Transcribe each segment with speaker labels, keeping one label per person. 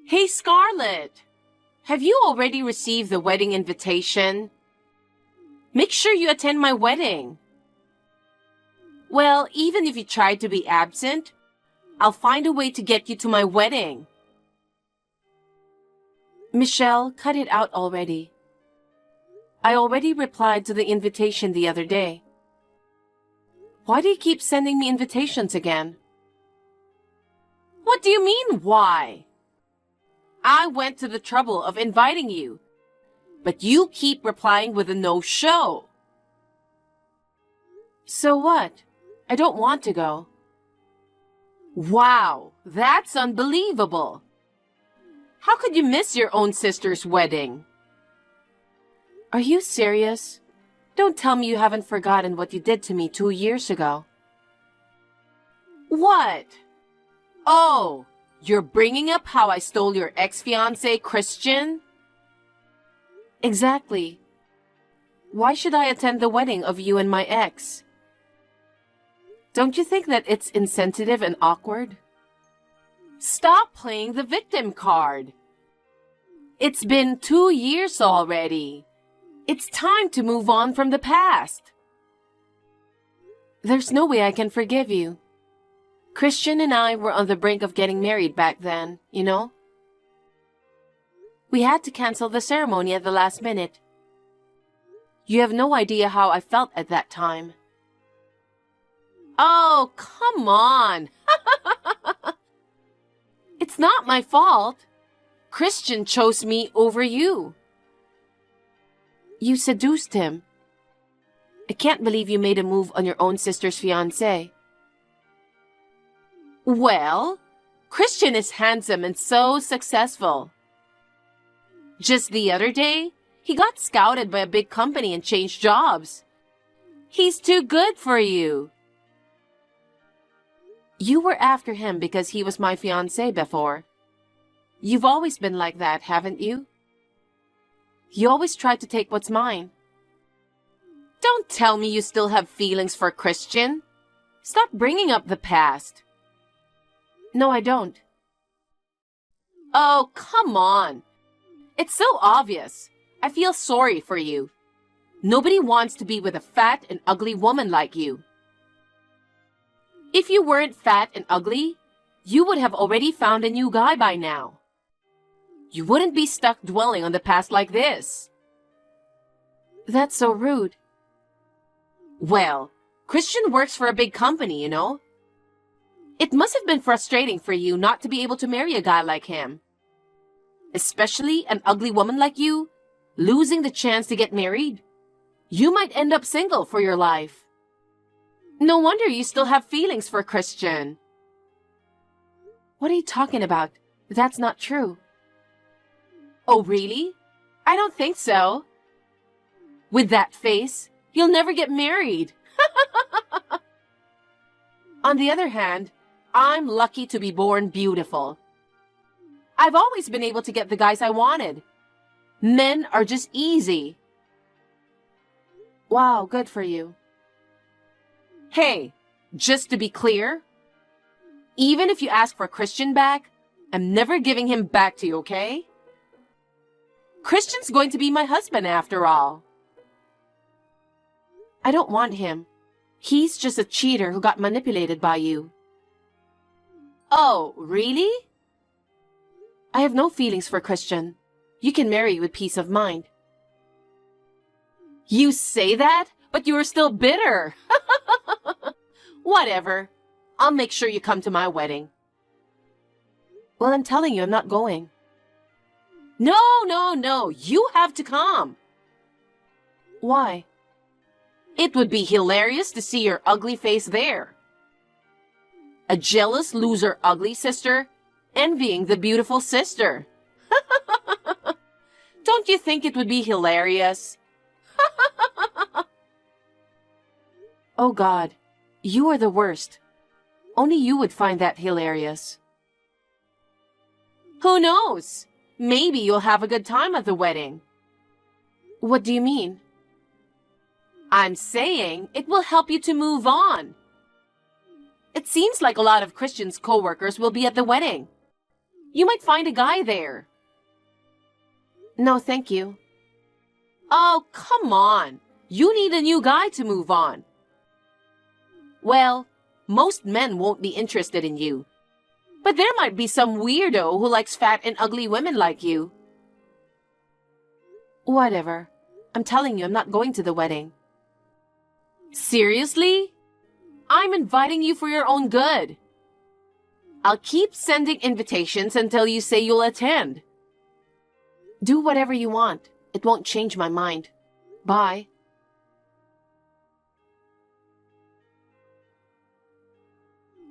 Speaker 1: Hey, Scarlett! Have you already received the wedding invitation? Make sure you attend my wedding. Well, even if you try to be absent, I'll find a way to get you to my wedding. Michelle, cut it out already. I already replied to the invitation the other day. Why do you keep sending me invitations again? What do you mean, why? I went to the trouble of inviting you, but you keep replying with a no-show. So what? I don't want to go. Wow, that's unbelievable. How could you miss your own sister's wedding? Are you serious? Don't tell me you haven't forgotten what you did to me 2 years ago. What? Oh, you're bringing up how I stole your ex-fiancé, Christian? Exactly. Why should I attend the wedding of you and my ex? Don't you think that it's insensitive and awkward? Stop playing the victim card. It's been 2 years already. It's time to move on from the past. There's no way I can forgive you. Christian and I were on the brink of getting married back then, you know? We had to cancel the ceremony at the last minute. You have no idea how I felt at that time. Oh, come on! It's not my fault. Christian chose me over you. You seduced him. I can't believe you made a move on your own sister's fiancé. Well, Christian is handsome and so successful. Just the other day, he got scouted by a big company and changed jobs. He's too good for you. You were after him because he was my fiancé before. You've always been like that, haven't you? You always try to take what's mine. Don't tell me you still have feelings for Christian. Stop bringing up the past. No, I don't. Oh, come on. It's so obvious. I feel sorry for you. Nobody wants to be with a fat and ugly woman like you. If you weren't fat and ugly, you would have already found a new guy by now. You wouldn't be stuck dwelling on the past like this. That's so rude. Well, Christian works for a big company, you know. It must have been frustrating for you not to be able to marry a guy like him. Especially an ugly woman like you, losing the chance to get married. You might end up single for your life. No wonder you still have feelings for Christian. What are you talking about? That's not true. Oh, really? I don't think so. With that face, you'll never get married. On the other hand, I'm lucky to be born beautiful. I've always been able to get the guys I wanted. Men are just easy. Wow, good for you. Hey, just to be clear, even if you ask for Christian back, I'm never giving him back to you, okay? Christian's going to be my husband after all. I don't want him. He's just a cheater who got manipulated by you. Oh, really? I have no feelings for Christian. You can marry with peace of mind. You say that, but you are still bitter. Whatever. I'll make sure you come to my wedding. Well, I'm telling you, I'm not going. No. You have to come. Why? It would be hilarious to see your ugly face there. A jealous loser ugly sister envying the beautiful sister. Don't you think it would be hilarious? Oh God, you are the worst. Only you would find that hilarious. Who knows? Maybe you'll have a good time at the wedding. What do you mean? I'm saying it will help you to move on. It seems like a lot of Christian's co-workers will be at the wedding. You might find a guy there. No, thank you. Oh, come on. You need a new guy to move on. Well, most men won't be interested in you. But there might be some weirdo who likes fat and ugly women like you. Whatever. I'm telling you, I'm not going to the wedding. Seriously? I'm inviting you for your own good. I'll keep sending invitations until you say you'll attend. Do whatever you want. It won't change my mind. Bye.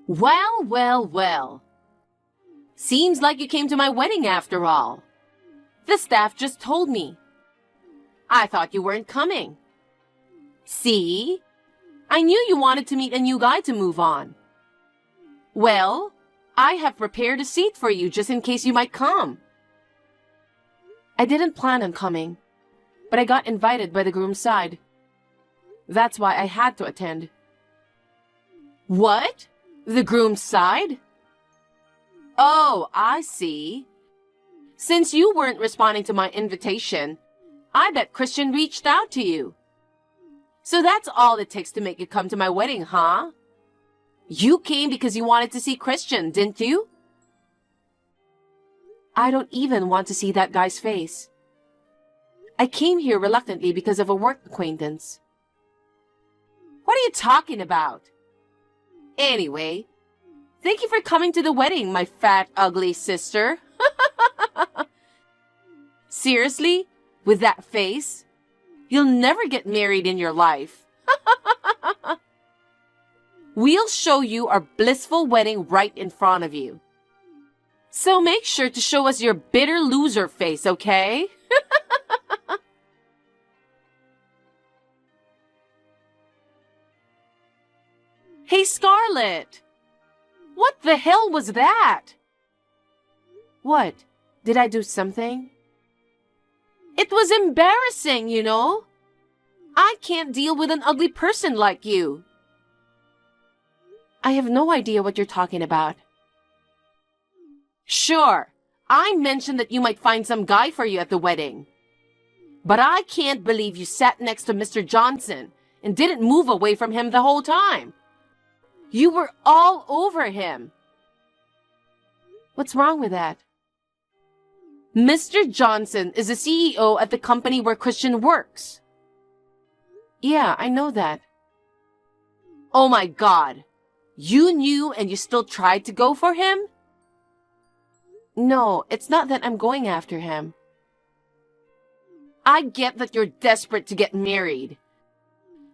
Speaker 1: Well, well, well. Seems like you came to my wedding after all. The staff just told me. I thought you weren't coming. See? I knew you wanted to meet a new guy to move on. Well, I have prepared a seat for you just in case you might come. I didn't plan on coming, but I got invited by the groom's side. That's why I had to attend. What? The groom's side? Oh, I see. Since you weren't responding to my invitation, I bet Christian reached out to you. So that's all it takes to make you come to my wedding, huh? You came because you wanted to see Christian, didn't you? I don't even want to see that guy's face. I came here reluctantly because of a work acquaintance. What are you talking about? Anyway, thank you for coming to the wedding, my fat, ugly sister. Seriously? With that face? You'll never get married in your life. We'll show you our blissful wedding right in front of you. So make sure to show us your bitter loser face, okay? Hey, Scarlett! What the hell was that? What? Did I do something? It was embarrassing, you know? I can't deal with an ugly person like you. I have no idea what you're talking about. Sure, I mentioned that you might find some guy for you at the wedding. But I can't believe you sat next to Mr. Johnson and didn't move away from him the whole time. You were all over him. What's wrong with that? Mr. Johnson is the CEO at the company where Christian works. Yeah, I know that. Oh my God. You knew and you still tried to go for him? No, it's not that I'm going after him. I get that you're desperate to get married.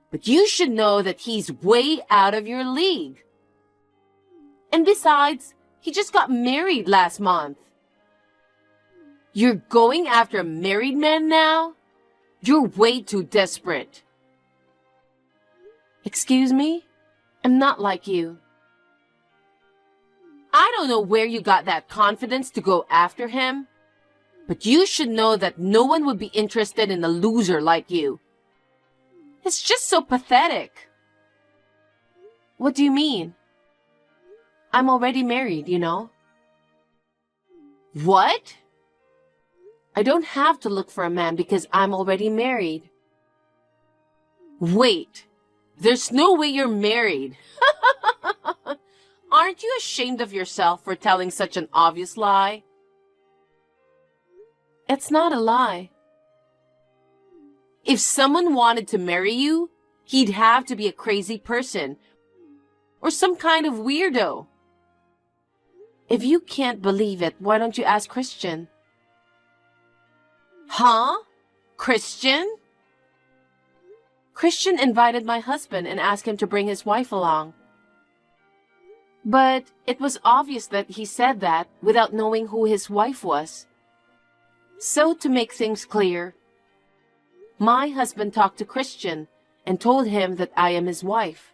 Speaker 1: But you should know that he's way out of your league. And besides, he just got married last month. You're going after a married man now? You're way too desperate. Excuse me? I'm not like you. I don't know where you got that confidence to go after him, but you should know that no one would be interested in a loser like you. It's just so pathetic. What do you mean? I'm already married, you know. What? I don't have to look for a man because I'm already married. Wait, there's no way you're married. Aren't you ashamed of yourself for telling such an obvious lie? It's not a lie. If someone wanted to marry you, he'd have to be a crazy person or some kind of weirdo. If you can't believe it, why don't you ask Christian? Huh? Christian? Christian invited my husband and asked him to bring his wife along. But it was obvious that he said that without knowing who his wife was. So to make things clear, my husband talked to Christian and told him that I am his wife.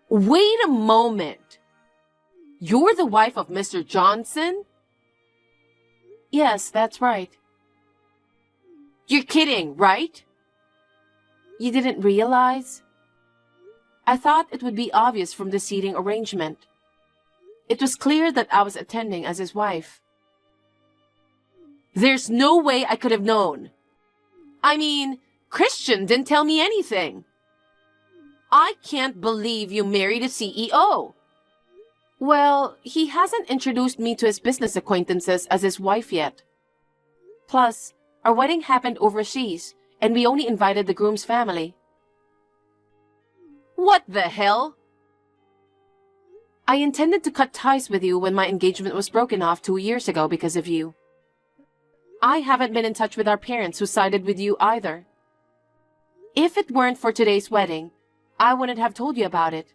Speaker 1: Wait a moment. You're the wife of Mr. Johnson? Yes, that's right. You're kidding, right? You didn't realize? I thought it would be obvious from the seating arrangement. It was clear that I was attending as his wife. There's no way I could have known. I mean, Christian didn't tell me anything. I can't believe you married a CEO. Well, he hasn't introduced me to his business acquaintances as his wife yet. Plus, our wedding happened overseas, and we only invited the groom's family. What the hell? I intended to cut ties with you when my engagement was broken off 2 years ago because of you. I haven't been in touch with our parents who sided with you either. If it weren't for today's wedding, I wouldn't have told you about it.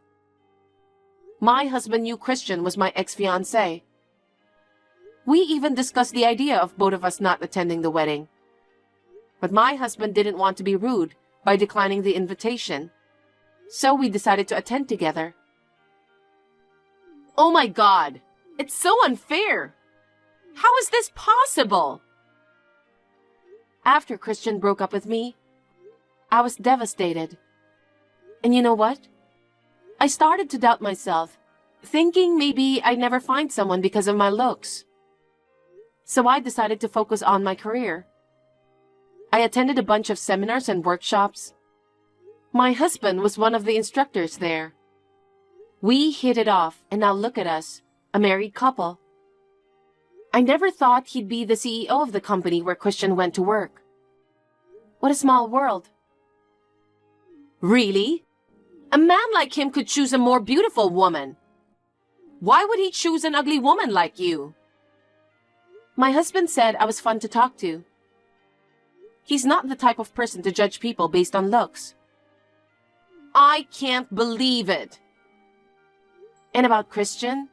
Speaker 1: My husband knew Christian was my ex-fiancé. We even discussed the idea of both of us not attending the wedding. But my husband didn't want to be rude by declining the invitation, so we decided to attend together. Oh my God! It's so unfair! How is this possible? After Christian broke up with me, I was devastated. And you know what? I started to doubt myself, thinking maybe I'd never find someone because of my looks. So I decided to focus on my career. I attended a bunch of seminars and workshops. My husband was one of the instructors there. We hit it off, and now look at us, a married couple. I never thought he'd be the CEO of the company where Christian went to work. What a small world. Really? A man like him could choose a more beautiful woman. Why would he choose an ugly woman like you? My husband said I was fun to talk to. He's not the type of person to judge people based on looks. I can't believe it. And about Christian?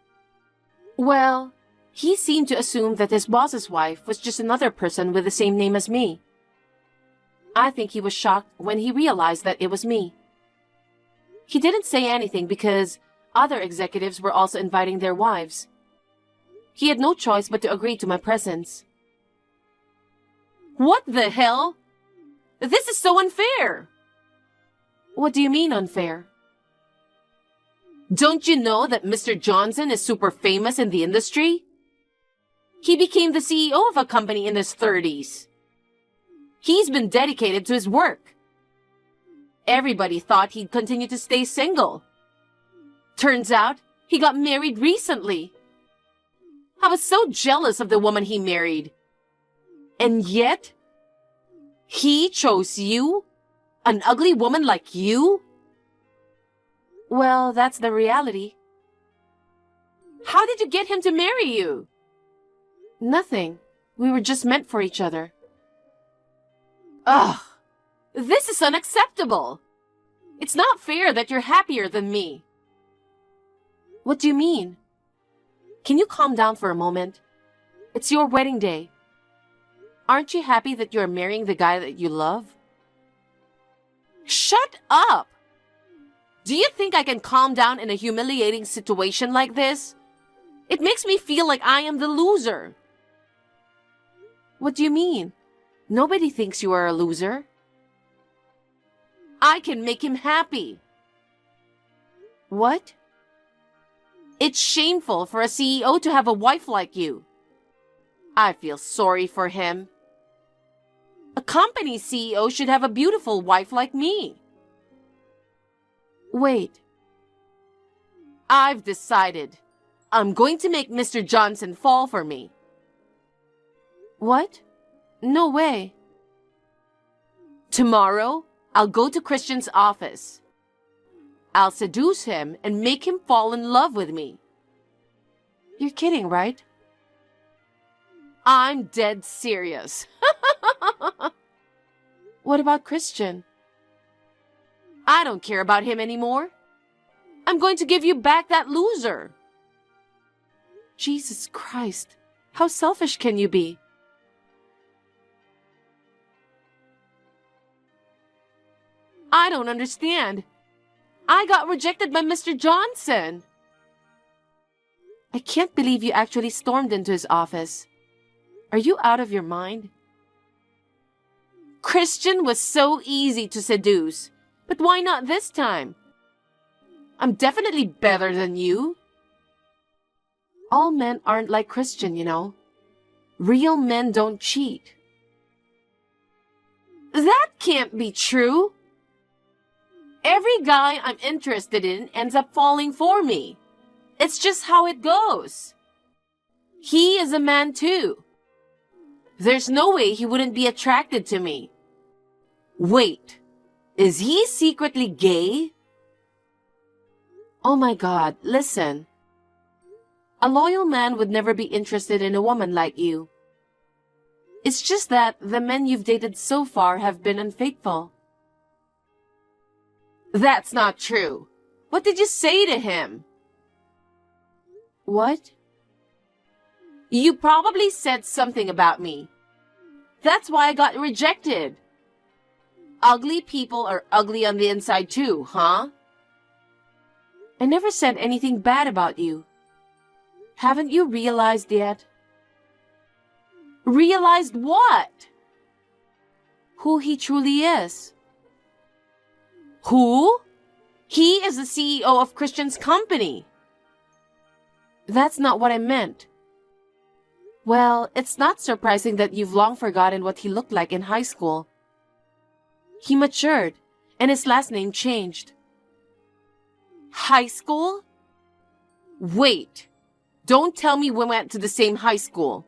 Speaker 1: Well, he seemed to assume that his boss's wife was just another person with the same name as me. I think he was shocked when he realized that it was me. He didn't say anything because other executives were also inviting their wives. He had no choice but to agree to my presence. What the hell? This is so unfair! What do you mean unfair? Don't you know that Mr. Johnson is super famous in the industry? He became the CEO of a company in his 30s. He's been dedicated to his work. Everybody thought he'd continue to stay single. Turns out, he got married recently. I was so jealous of the woman he married. And yet, he chose you? An ugly woman like you? Well, that's the reality. How did you get him to marry you? Nothing. We were just meant for each other. Ugh! This is unacceptable! It's not fair that you're happier than me. What do you mean? Can you calm down for a moment? It's your wedding day. Aren't you happy that you're marrying the guy that you love? Shut up! Do you think I can calm down in a humiliating situation like this? It makes me feel like I am the loser. What do you mean? Nobody thinks you are a loser. I can make him happy. What? It's shameful for a CEO to have a wife like you. I feel sorry for him. A company CEO should have a beautiful wife like me. Wait. I've decided. I'm going to make Mr. Johnson fall for me. What? No way. Tomorrow, I'll go to Christian's office. I'll seduce him and make him fall in love with me. You're kidding, right? I'm dead serious. What about Christian? I don't care about him anymore. I'm going to give you back that loser. Jesus Christ, how selfish can you be? I don't understand. I got rejected by Mr. Johnson. I can't believe you actually stormed into his office. Are you out of your mind? Christian was so easy to seduce, but why not this time? I'm definitely better than you. All men aren't like Christian, you know. Real men don't cheat. That can't be true. Every guy I'm interested in ends up falling for me. It's just how it goes. He is a man too. There's no way he wouldn't be attracted to me. Wait, is he secretly gay? Oh my God, listen. A loyal man would never be interested in a woman like you. It's just that the men you've dated so far have been unfaithful. That's not true. What did you say to him? What? You probably said something about me. That's why I got rejected. Ugly people are ugly on the inside too, huh? I never said anything bad about you. Haven't you realized yet? Realized what? Who he truly is. Who? He is the CEO of Christian's company. That's not what I meant. Well, it's not surprising that you've long forgotten what he looked like in high school. He matured, and his last name changed. High school? Wait, don't tell me we went to the same high school.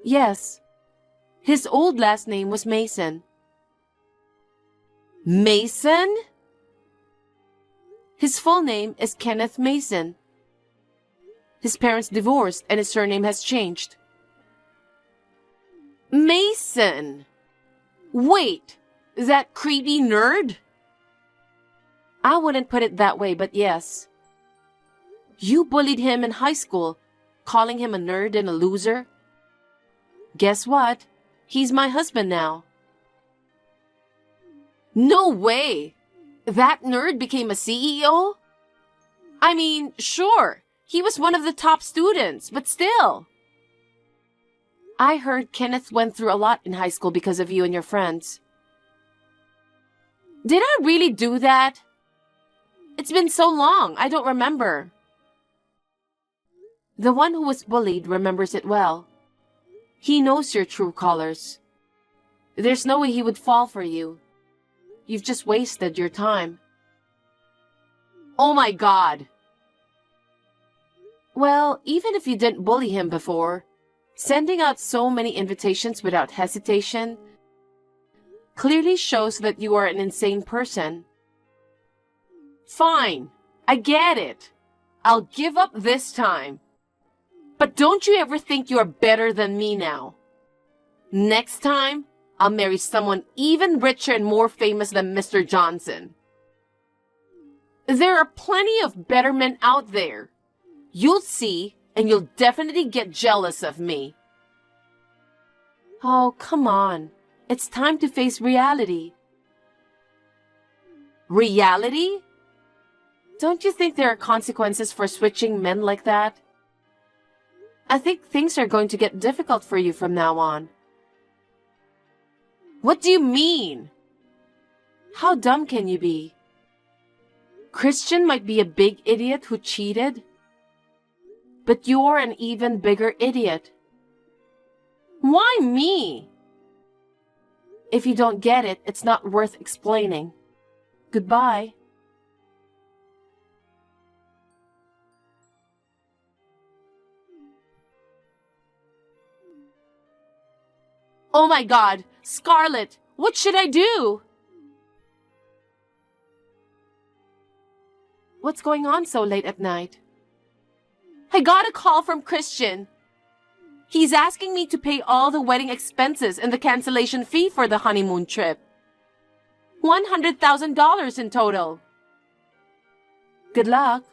Speaker 1: Yes. His old last name was Mason. Mason? His full name is Kenneth Mason. His parents divorced and his surname has changed. Mason! Wait, that creepy nerd? I wouldn't put it that way, but yes. You bullied him in high school, calling him a nerd and a loser. Guess what? He's my husband now. No way! That nerd became a CEO? I mean, sure, he was one of the top students, but still. I heard Kenneth went through a lot in high school because of you and your friends. Did I really do that? It's been so long, I don't remember. The one who was bullied remembers it well. He knows your true colors. There's no way he would fall for you. You've just wasted your time. Oh my God! Well, even if you didn't bully him before, sending out so many invitations without hesitation clearly shows that you are an insane person. Fine, I get it. I'll give up this time. But don't you ever think you're better than me now. Next time, I'll marry someone even richer and more famous than Mr. Johnson. There are plenty of better men out there. You'll see, and you'll definitely get jealous of me. Oh, come on. It's time to face reality. Reality? Don't you think there are consequences for switching men like that? I think things are going to get difficult for you from now on. What do you mean? How dumb can you be? Christian might be a big idiot who cheated, but you're an even bigger idiot. Why me? If you don't get it, it's not worth explaining. Goodbye. Oh my God, Scarlett, what should I do? What's going on so late at night? I got a call from Christian. He's asking me to pay all the wedding expenses and the cancellation fee for the honeymoon trip. $100,000 in total. Good luck.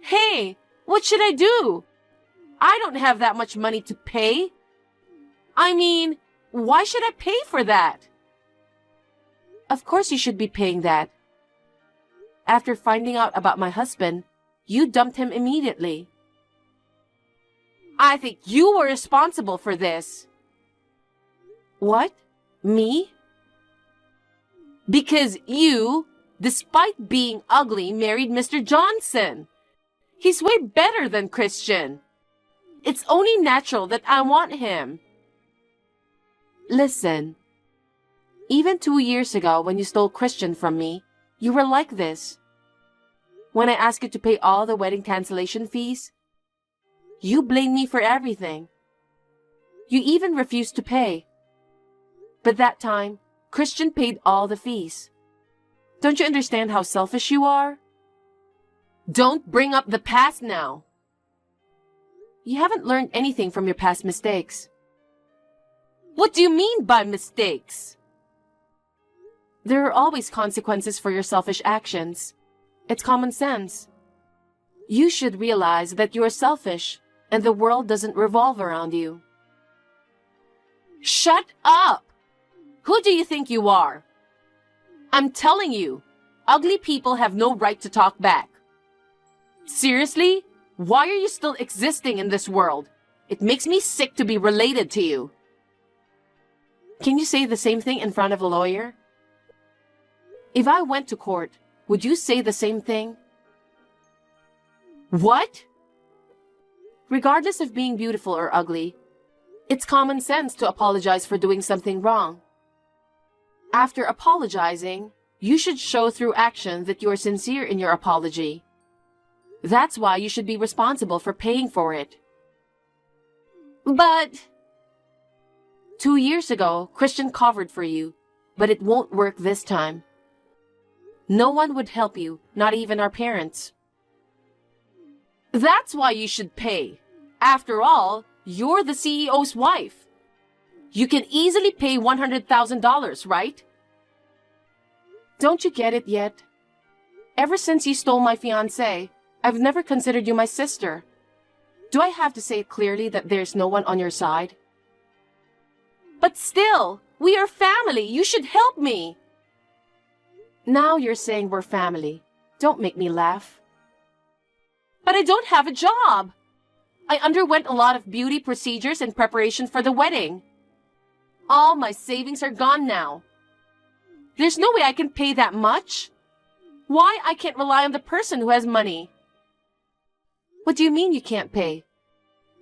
Speaker 1: Hey, what should I do? I don't have that much money to pay. I mean, why should I pay for that? Of course you should be paying that. After finding out about my husband, you dumped him immediately. I think you were responsible for this. What? Me? Because you, despite being ugly, married Mr. Johnson. He's way better than Christian. It's only natural that I want him. Listen, even 2 years ago when you stole Christian from me, you were like this. When I asked you to pay all the wedding cancellation fees, you blamed me for everything. You even refused to pay. But that time, Christian paid all the fees. Don't you understand how selfish you are? Don't bring up the past now. You haven't learned anything from your past mistakes. What do you mean by mistakes? There are always consequences for your selfish actions. It's common sense. You should realize that you are selfish and the world doesn't revolve around you. Shut up! Who do you think you are? I'm telling you, ugly people have no right to talk back. Seriously? Why are you still existing in this world? It makes me sick to be related to you. Can you say the same thing in front of a lawyer? If I went to court, would you say the same thing? What? Regardless of being beautiful or ugly, it's common sense to apologize for doing something wrong. After apologizing, you should show through action that you are sincere in your apology. That's why you should be responsible for paying for it. But 2 years ago, Christian covered for you, but it won't work this time. No one would help you, not even our parents. That's why you should pay. After all, you're the CEO's wife. You can easily pay $100,000, right? Don't you get it yet? Ever since you stole my fiancé, I've never considered you my sister. Do I have to say it clearly that there's no one on your side? But still, we are family. You should help me. Now you're saying we're family. Don't make me laugh. But I don't have a job. I underwent a lot of beauty procedures in preparation for the wedding. All my savings are gone now. There's no way I can pay that much. Why I can't rely on the person who has money? What do you mean you can't pay?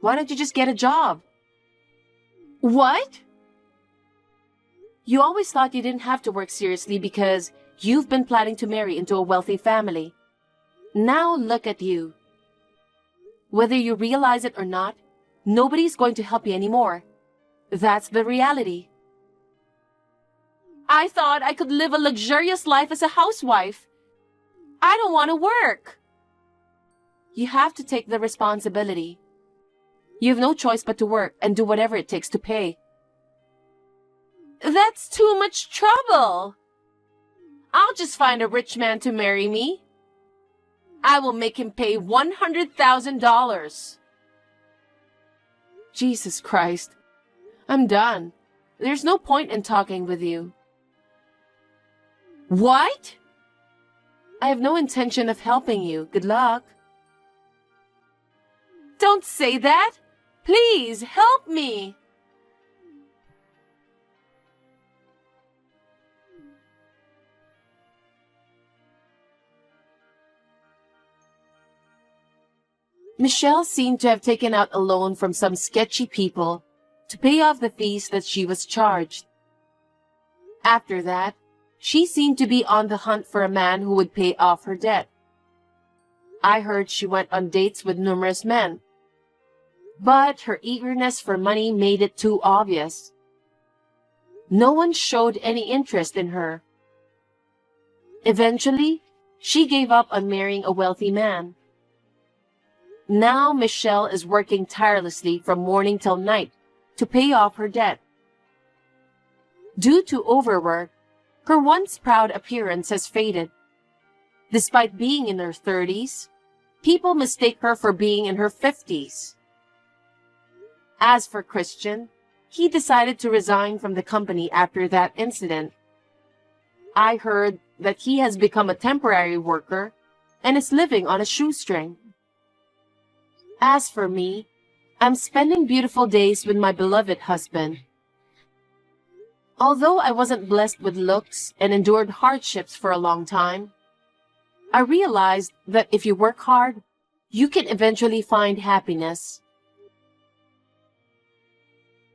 Speaker 1: Why don't you just get a job? What? You always thought you didn't have to work seriously because you've been planning to marry into a wealthy family. Now look at you. Whether you realize it or not, nobody's going to help you anymore. That's the reality. I thought I could live a luxurious life as a housewife. I don't want to work. You have to take the responsibility. You have no choice but to work and do whatever it takes to pay. That's too much trouble. I'll just find a rich man to marry me. I will make him pay $100,000. Jesus Christ. I'm done. There's no point in talking with you. What? I have no intention of helping you. Good luck. Don't say that. Please help me. Michelle seemed to have taken out a loan from some sketchy people to pay off the fees that she was charged. After that, she seemed to be on the hunt for a man who would pay off her debt. I heard she went on dates with numerous men, but her eagerness for money made it too obvious. No one showed any interest in her. Eventually, she gave up on marrying a wealthy man. Now Michelle is working tirelessly from morning till night to pay off her debt. Due to overwork, her once proud appearance has faded. Despite being in her 30s, people mistake her for being in her 50s. As for Christian, he decided to resign from the company after that incident. I heard that he has become a temporary worker and is living on a shoestring. As for me, I'm spending beautiful days with my beloved husband. Although I wasn't blessed with looks and endured hardships for a long time, I realized that if you work hard, You can eventually find happiness.